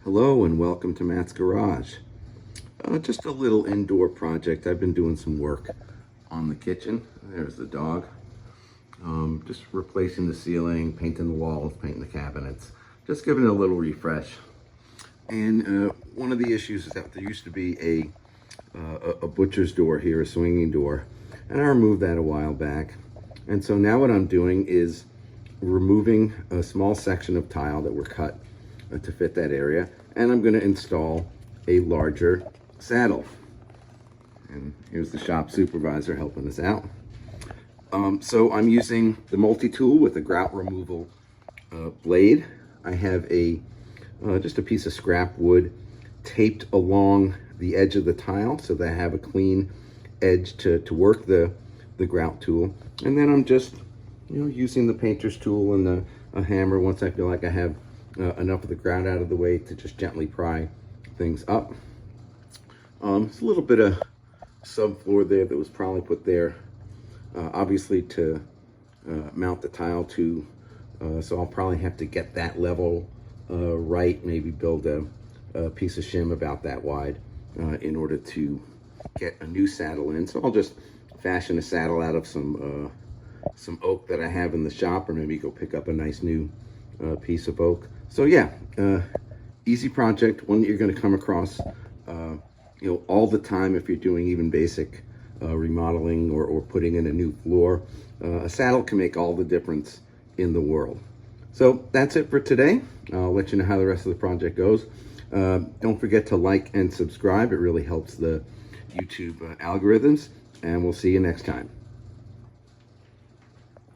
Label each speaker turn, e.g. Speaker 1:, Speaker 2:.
Speaker 1: Hello and welcome to Matt's Garage. Just a little indoor project. I've been doing some work on the kitchen. There's the dog. Just replacing the ceiling, painting the walls, painting the cabinets, just giving it a little refresh. And one of the issues is that there used to be a butcher's door here, a swinging door, and I removed that a while back. And so now what I'm doing is removing a small section of tile that were cut to fit that area, and I'm going to install a larger saddle. And here's the shop supervisor helping us out. So I'm using the multi-tool with a grout removal blade. I have just a piece of scrap wood taped along the edge of the tile so that I have a clean edge to work the grout tool. And then I'm just using the painter's tool and a hammer once I feel like I have enough of the grout out of the way to just gently pry things up. It's a little bit of subfloor there that was probably put there obviously to mount the tile to, so I'll probably have to get that level right, maybe build a piece of shim about that wide in order to get a new saddle in. So I'll just fashion a saddle out of some oak that I have in the shop, or maybe go pick up a nice new piece of oak. So yeah, easy project, one that you're going to come across all the time if you're doing even basic remodeling or putting in a new floor. A saddle can make all the difference in the world. So that's it for today. I'll let you know how the rest of the project goes. Don't forget to like and subscribe. It really helps the YouTube algorithms, and we'll see you next time.